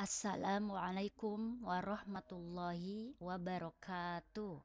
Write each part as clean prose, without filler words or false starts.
Assalamualaikum warahmatullahi wabarakatuh.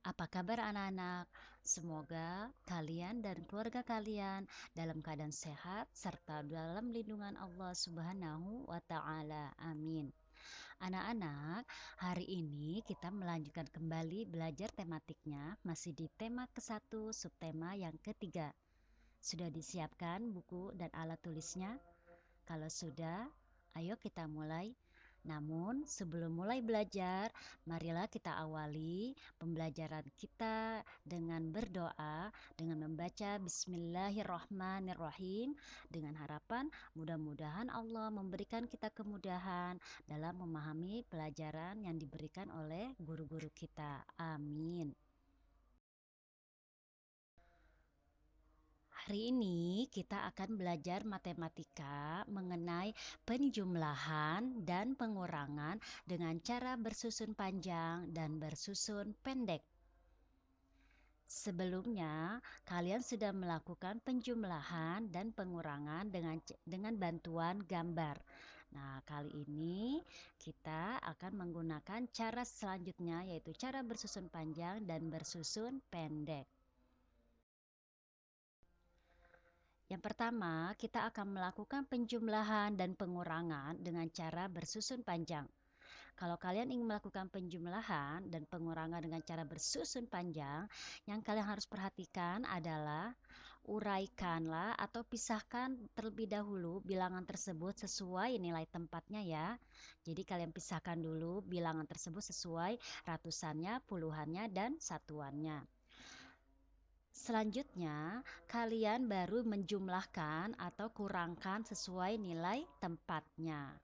Apa kabar anak-anak? Semoga kalian dan keluarga kalian dalam keadaan sehat serta dalam lindungan Allah Subhanahu wa Ta'ala. Amin. Anak-anak, hari ini kita melanjutkan kembali belajar tematiknya, masih di tema ke-1, subtema yang ketiga. Sudah disiapkan buku dan alat tulisnya? Kalau sudah, ayo kita mulai. Namun, sebelum mulai belajar, marilah kita awali pembelajaran kita dengan berdoa, dengan membaca Bismillahirrahmanirrahim, dengan harapan mudah-mudahan Allah memberikan kita kemudahan dalam memahami pelajaran yang diberikan oleh guru-guru kita. Amin. Hari ini kita akan belajar matematika mengenai penjumlahan dan pengurangan dengan cara bersusun panjang dan bersusun pendek. Sebelumnya, kalian sudah melakukan penjumlahan dan pengurangan dengan bantuan gambar. Nah, kali ini kita akan menggunakan cara selanjutnya, yaitu cara bersusun panjang dan bersusun pendek. Yang pertama, kita akan melakukan penjumlahan dan pengurangan dengan cara bersusun panjang. Kalau kalian ingin melakukan penjumlahan dan pengurangan dengan cara bersusun panjang, yang kalian harus perhatikan adalah uraikanlah atau pisahkan terlebih dahulu bilangan tersebut sesuai nilai tempatnya ya. Jadi kalian pisahkan dulu bilangan tersebut sesuai ratusannya, puluhannya, dan satuannya. Selanjutnya, kalian baru menjumlahkan atau kurangkan sesuai nilai tempatnya.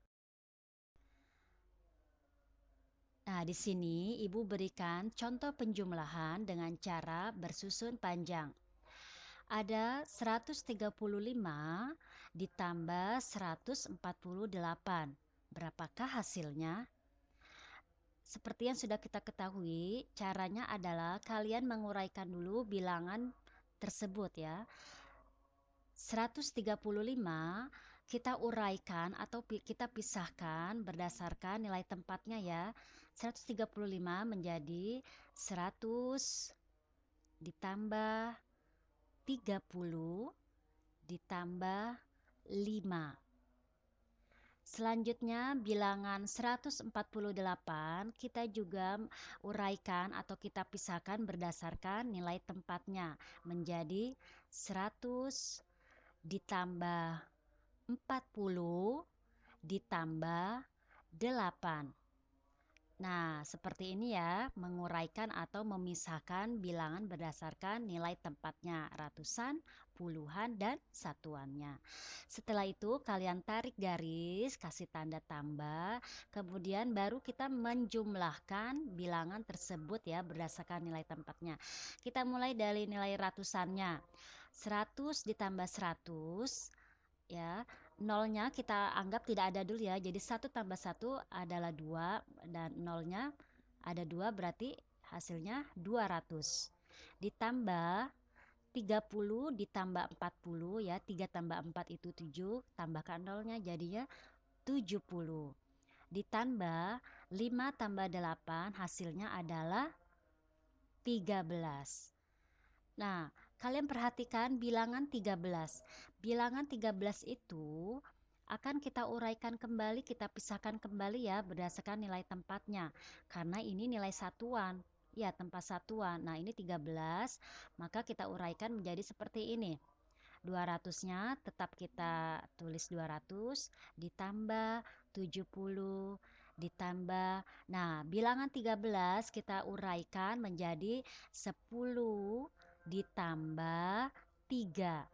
Nah, di sini Ibu berikan contoh penjumlahan dengan cara bersusun panjang. Ada 135 ditambah 148. Berapakah hasilnya? Seperti yang sudah kita ketahui, caranya adalah kalian menguraikan dulu bilangan tersebut ya. 135 kita uraikan atau kita pisahkan berdasarkan nilai tempatnya ya. 135 menjadi 100 ditambah 30 ditambah 5. Selanjutnya bilangan 148 kita juga uraikan atau kita pisahkan berdasarkan nilai tempatnya menjadi 100 ditambah 40 ditambah 8. Nah, seperti ini ya, menguraikan atau memisahkan bilangan berdasarkan nilai tempatnya, ratusan, puluhan, dan satuannya. Setelah itu, kalian tarik garis, kasih tanda tambah, kemudian baru kita menjumlahkan bilangan tersebut ya, berdasarkan nilai tempatnya. Kita mulai dari nilai ratusannya. 100 ditambah 100, ya, nolnya kita anggap tidak ada dulu ya. Jadi 1 tambah 1 adalah 2 dan nolnya ada 2 berarti hasilnya 200. Ditambah 30 ditambah 40 ya. 3 tambah 4 itu 7, tambahkan nolnya jadinya 70. Ditambah 5 tambah 8 hasilnya adalah 13. Nah, kalian perhatikan bilangan 13. Bilangan 13 itu akan kita uraikan kembali, kita pisahkan kembali ya berdasarkan nilai tempatnya. Karena ini nilai satuan, ya tempat satuan. Nah, ini 13, maka kita uraikan menjadi seperti ini. 200-nya tetap kita tulis 200 ditambah 70 ditambah. Nah, bilangan 13 kita uraikan menjadi 10 ditambah 3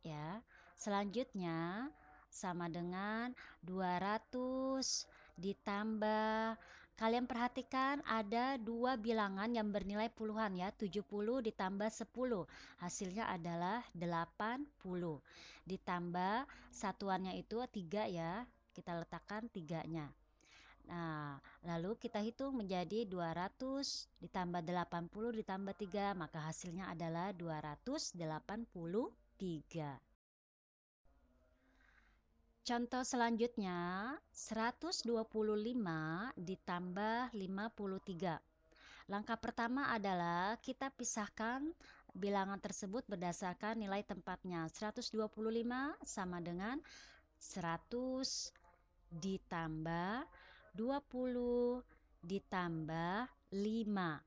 ya. Selanjutnya sama dengan 200 ditambah, kalian perhatikan ada dua bilangan yang bernilai puluhan ya, 70 ditambah 10 hasilnya adalah 80 ditambah satuannya itu 3 ya, kita letakkan 3-nya. Nah, lalu kita hitung menjadi 200 ditambah 80 ditambah 3, maka hasilnya adalah 283. Contoh selanjutnya, 125 ditambah 53. Langkah pertama adalah kita pisahkan bilangan tersebut berdasarkan nilai tempatnya. 125 sama dengan 100 ditambah 20 ditambah 5.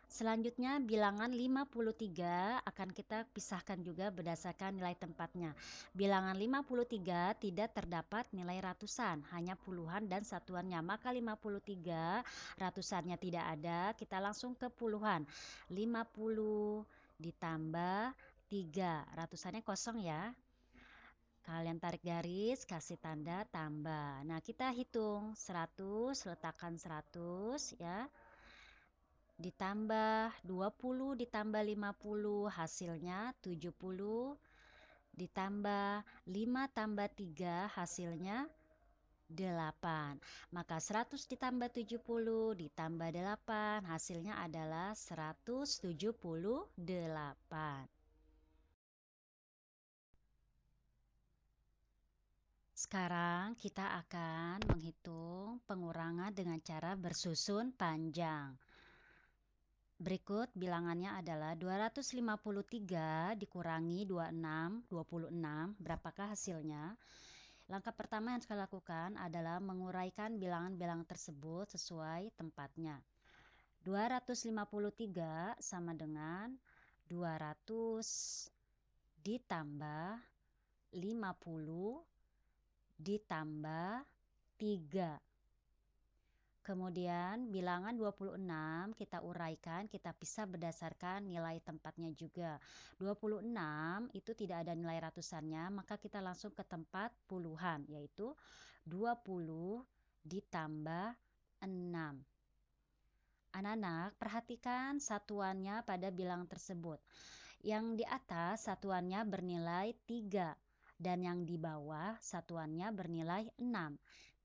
Selanjutnya bilangan 53 akan kita pisahkan juga berdasarkan nilai tempatnya. Bilangan 53 tidak terdapat nilai ratusan, hanya puluhan dan satuannya. Maka 53 ratusannya tidak ada, kita langsung ke puluhan. 50 ditambah 3, ratusannya kosong ya. Kalian tarik garis, kasih tanda tambah. Nah, kita hitung 100, letakkan 100 ya. Ditambah 20 ditambah 50 hasilnya 70, ditambah 5 tambah 3 hasilnya 8. Maka 100 ditambah 70 ditambah 8 hasilnya adalah 178. Sekarang kita akan menghitung pengurangan dengan cara bersusun panjang. Berikut bilangannya adalah 253 dikurangi 26. Berapakah hasilnya? Langkah pertama yang saya lakukan adalah menguraikan bilangan-bilangan tersebut sesuai tempatnya. 253 sama dengan 200 ditambah 50 ditambah 3. Kemudian bilangan 26 kita uraikan, kita pisah berdasarkan nilai tempatnya juga. 26 itu tidak ada nilai ratusannya, maka kita langsung ke tempat puluhan, yaitu 20 ditambah 6. Anak-anak, perhatikan satuannya pada bilangan tersebut. Yang di atas satuannya bernilai 3 dan yang di bawah satuannya bernilai 6.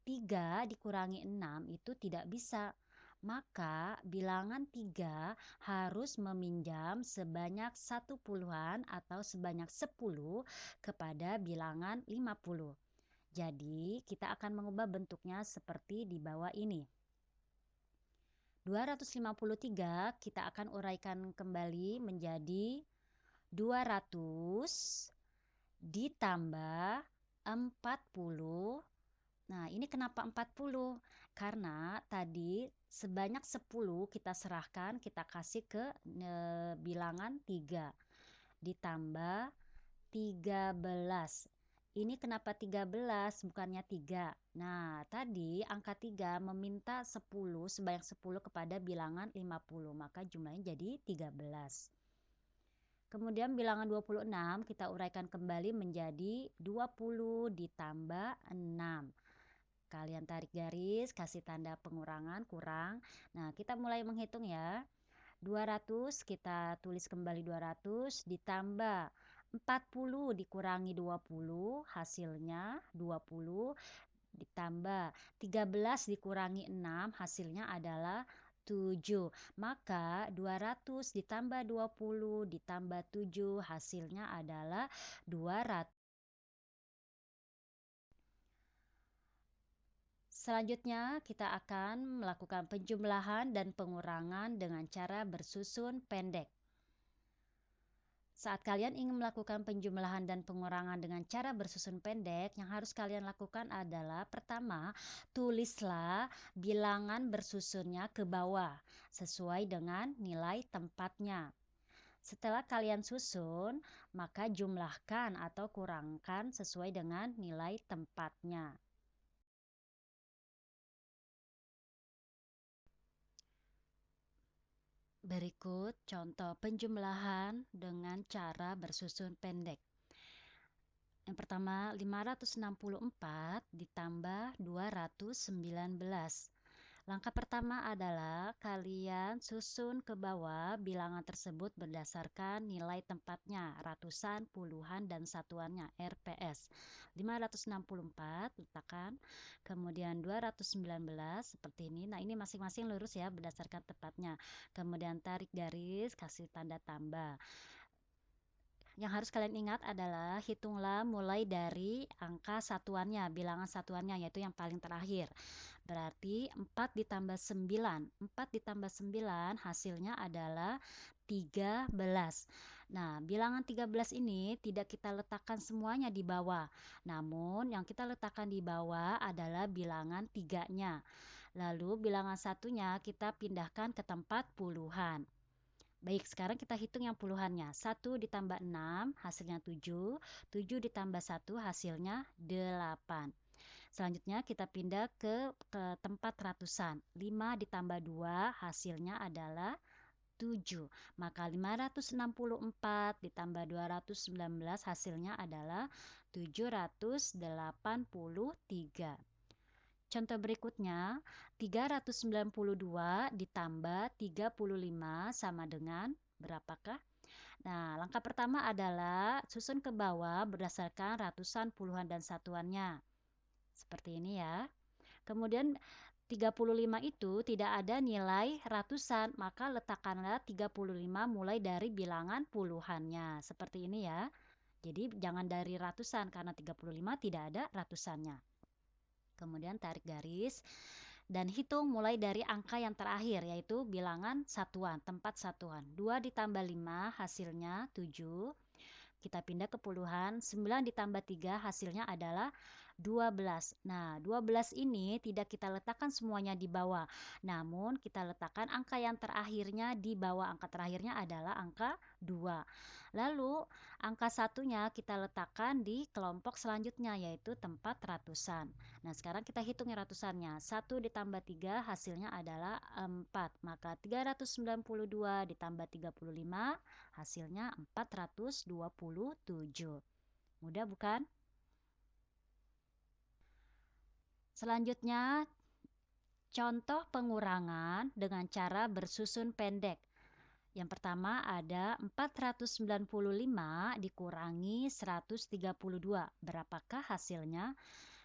3 dikurangi 6 itu tidak bisa. Maka bilangan 3 harus meminjam sebanyak 1 puluhan atau sebanyak 10 kepada bilangan 50. Jadi kita akan mengubah bentuknya seperti di bawah ini. 253 kita akan uraikan kembali menjadi 200 ditambah 40. Nah, ini kenapa 40? Karena tadi sebanyak 10 kita serahkan, kita kasih ke bilangan 3 ditambah 13. Ini kenapa 13 bukannya 3? Nah, tadi angka 3 meminta 10, sebanyak 10 kepada bilangan 50, maka jumlahnya jadi 13. Kemudian bilangan 26 kita uraikan kembali menjadi 20 ditambah 6. Kalian tarik garis, kasih tanda pengurangan, kurang. Nah, kita mulai menghitung ya. 200 kita tulis kembali 200 ditambah 40 dikurangi 20 hasilnya 20 ditambah 13 dikurangi 6 hasilnya adalah 7. Maka 200 ditambah 20 ditambah 7 hasilnya adalah 200. Selanjutnya kita akan melakukan penjumlahan dan pengurangan dengan cara bersusun pendek. Saat kalian ingin melakukan penjumlahan dan pengurangan dengan cara bersusun pendek, yang harus kalian lakukan adalah pertama, tulislah bilangan bersusunnya ke bawah sesuai dengan nilai tempatnya. Setelah kalian susun, maka jumlahkan atau kurangkan sesuai dengan nilai tempatnya. Berikut contoh penjumlahan dengan cara bersusun pendek. Yang pertama, 564 ditambah 219. Langkah pertama adalah kalian susun ke bawah bilangan tersebut berdasarkan nilai tempatnya, ratusan, puluhan, dan satuannya, RPS. 564 letakkan, kemudian 219 seperti ini. Nah, ini masing-masing lurus ya berdasarkan tempatnya. Kemudian tarik garis, kasih tanda tambah. Yang harus kalian ingat adalah hitunglah mulai dari angka satuannya, bilangan satuannya, yaitu yang paling terakhir. Berarti 4 ditambah 9. 4 ditambah 9 hasilnya adalah 13. Nah, bilangan 13 ini tidak kita letakkan semuanya di bawah. Namun, yang kita letakkan di bawah adalah bilangan 3-nya. Lalu, bilangan satunya kita pindahkan ke tempat puluhan. Baik, sekarang kita hitung yang puluhannya. 1 ditambah 6 hasilnya 7. 7 ditambah 1 hasilnya 8. Selanjutnya kita pindah ke tempat ratusan. 5 ditambah 2 hasilnya adalah 7. Maka 564 ditambah 219 hasilnya adalah 783. Contoh berikutnya, 392 ditambah 35 sama dengan berapakah? Nah, langkah pertama adalah susun ke bawah berdasarkan ratusan, puluhan, dan satuannya. Seperti ini ya. Kemudian 35 itu tidak ada nilai ratusan, maka letakkanlah 35 mulai dari bilangan puluhannya. Seperti ini ya. Jadi jangan dari ratusan karena 35 tidak ada ratusannya. Kemudian tarik garis dan hitung mulai dari angka yang terakhir, yaitu bilangan satuan, tempat satuan. 2 ditambah 5 hasilnya 7. Kita pindah ke puluhan. 9 ditambah 3 hasilnya adalah 12. Nah, 12 ini tidak kita letakkan semuanya di bawah. Namun, kita letakkan angka yang terakhirnya di bawah. Angka terakhirnya adalah angka 2. Lalu, angka satunya kita letakkan di kelompok selanjutnya, yaitu tempat ratusan. Nah, sekarang kita hitung ratusannya. 1 ditambah 3 hasilnya adalah 4. Maka 392 ditambah 35 hasilnya 427. Mudah bukan? Selanjutnya, contoh pengurangan dengan cara bersusun pendek. Yang pertama ada 495 dikurangi 132. Berapakah hasilnya?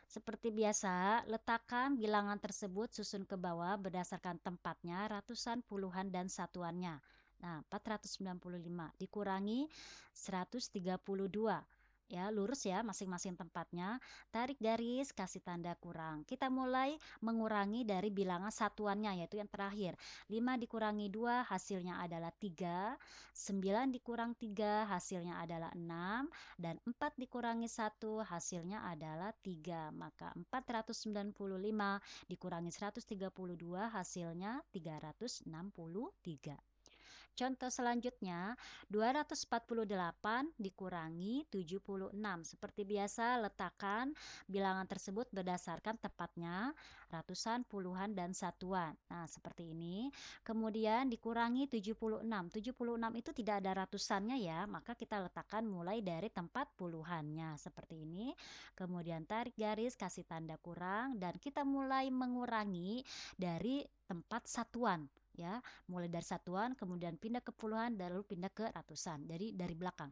Seperti biasa, letakkan bilangan tersebut susun ke bawah berdasarkan tempatnya, ratusan, puluhan, dan satuannya. Nah, 495 dikurangi 132. Ya, lurus ya masing-masing tempatnya. Tarik garis, kasih tanda kurang. Kita mulai mengurangi dari bilangan satuannya, yaitu yang terakhir. 5 dikurangi 2 hasilnya adalah 3. 9 dikurang 3 hasilnya adalah 6. Dan 4 dikurangi 1 hasilnya adalah 3. Maka 495 dikurangi 132 hasilnya 363. Contoh selanjutnya, 248 dikurangi 76. Seperti biasa, letakkan bilangan tersebut berdasarkan tepatnya, ratusan, puluhan, dan satuan. Nah, seperti ini. Kemudian dikurangi 76. 76 itu tidak ada ratusannya ya, maka kita letakkan mulai dari tempat puluhannya. Seperti ini. Kemudian tarik garis, kasih tanda kurang, dan kita mulai mengurangi dari tempat satuan. Ya, mulai dari satuan kemudian pindah ke puluhan dan lalu pindah ke ratusan. Jadi dari belakang.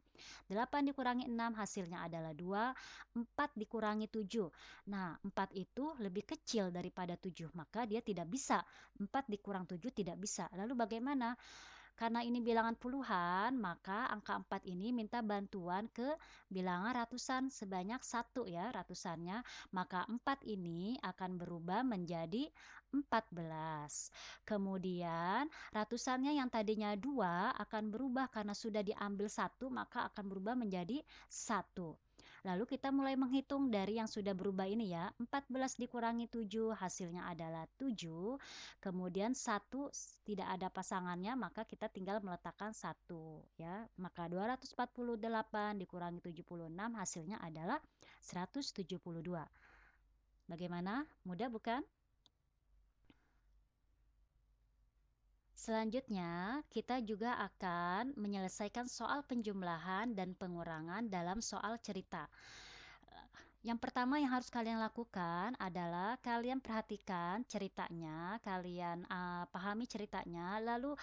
8 dikurangi 6 hasilnya adalah 2. 4 dikurangi 7. Nah, 4 itu lebih kecil daripada 7, maka dia tidak bisa. 4 dikurang 7 tidak bisa. Lalu bagaimana? Karena ini bilangan puluhan, maka angka 4 ini minta bantuan ke bilangan ratusan sebanyak 1 ya, ratusannya. Maka 4 ini akan berubah menjadi 14. Kemudian ratusannya yang tadinya 2 akan berubah karena sudah diambil 1, maka akan berubah menjadi 1. Lalu kita mulai menghitung dari yang sudah berubah ini ya. 14 dikurangi 7 hasilnya adalah 7. Kemudian 1 tidak ada pasangannya, maka kita tinggal meletakkan 1 ya. Maka 248 dikurangi 76 hasilnya adalah 172. Bagaimana? Mudah bukan? Selanjutnya, kita juga akan menyelesaikan soal penjumlahan dan pengurangan dalam soal cerita. Yang pertama yang harus kalian lakukan adalah kalian perhatikan ceritanya, kalian pahami ceritanya, lalu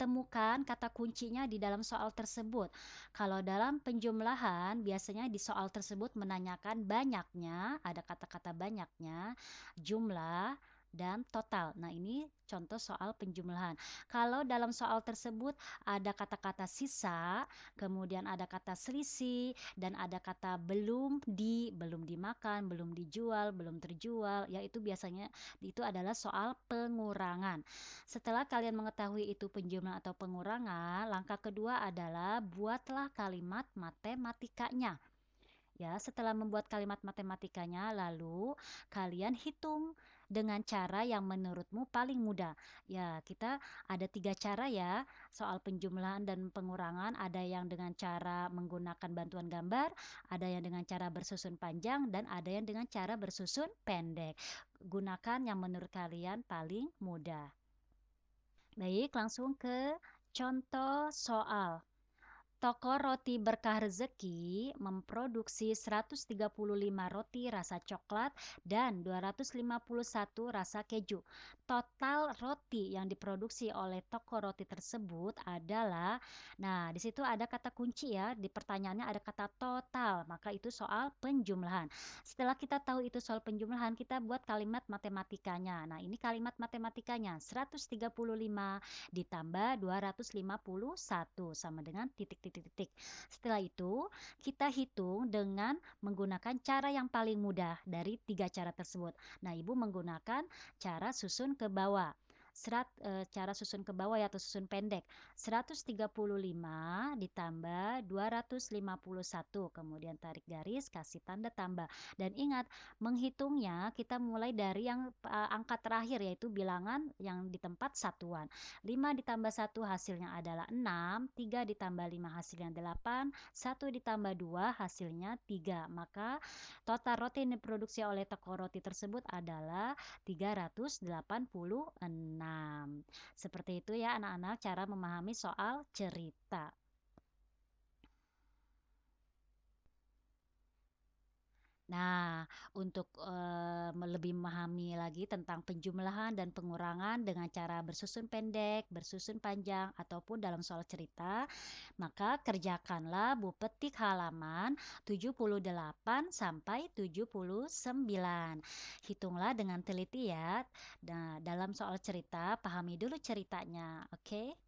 temukan kata kuncinya di dalam soal tersebut. Kalau dalam penjumlahan, biasanya di soal tersebut menanyakan banyaknya, ada kata-kata banyaknya, jumlah, dan total. Nah, ini contoh soal penjumlahan. Kalau dalam soal tersebut ada kata-kata sisa, kemudian ada kata selisih, dan ada kata belum dimakan, belum dijual, belum terjual, yaitu biasanya itu adalah soal pengurangan. Setelah kalian mengetahui itu penjumlahan atau pengurangan, langkah kedua adalah buatlah kalimat matematikanya. Ya, setelah membuat kalimat matematikanya, lalu kalian hitung dengan cara yang menurutmu paling mudah. Ya, kita ada 3 cara ya, soal penjumlahan dan pengurangan. Ada yang dengan cara menggunakan bantuan gambar, ada yang dengan cara bersusun panjang, dan ada yang dengan cara bersusun pendek. Gunakan yang menurut kalian paling mudah. Baik, langsung ke contoh soal. Toko Roti Berkah Rezeki memproduksi 135 roti rasa coklat dan 251 rasa keju. Total roti yang diproduksi oleh toko roti tersebut adalah, nah di situ ada kata kunci ya, di pertanyaannya ada kata total, maka itu soal penjumlahan. Setelah kita tahu itu soal penjumlahan, kita buat kalimat matematikanya. Nah ini kalimat matematikanya, 135 ditambah 251 sama dengan titik-titik-titik. Setelah itu, kita hitung dengan menggunakan cara yang paling mudah dari 3 cara tersebut. Nah, Ibu menggunakan cara susun ke bawah. Cara susun ke bawah atau susun pendek. 135 ditambah 251, kemudian tarik garis, kasih tanda tambah. Dan ingat, menghitungnya kita mulai dari yang angka terakhir, yaitu bilangan yang di tempat satuan. 5 ditambah 1 hasilnya adalah 6, 3 ditambah 5 hasilnya 8, 1 ditambah 2 hasilnya 3. Maka total roti yang diproduksi oleh toko roti tersebut adalah 386. Seperti itu ya anak-anak cara memahami soal cerita. Nah, untuk lebih memahami lagi tentang penjumlahan dan pengurangan dengan cara bersusun pendek, bersusun panjang, ataupun dalam soal cerita, maka kerjakanlah Bu petik halaman 78 sampai 79. Hitunglah dengan teliti ya. Nah, dalam soal cerita, pahami dulu ceritanya, oke?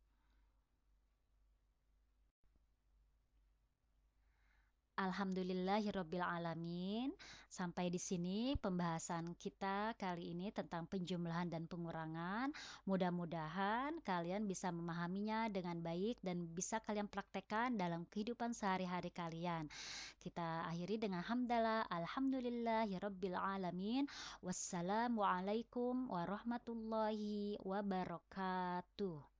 Alhamdulillahirabbil alamin. Sampai di sini pembahasan kita kali ini tentang penjumlahan dan pengurangan. Mudah-mudahan kalian bisa memahaminya dengan baik dan bisa kalian praktekkan dalam kehidupan sehari-hari kalian. Kita akhiri dengan hamdalah alhamdulillahirabbil alamin. Wassalamualaikum warahmatullahi wabarakatuh.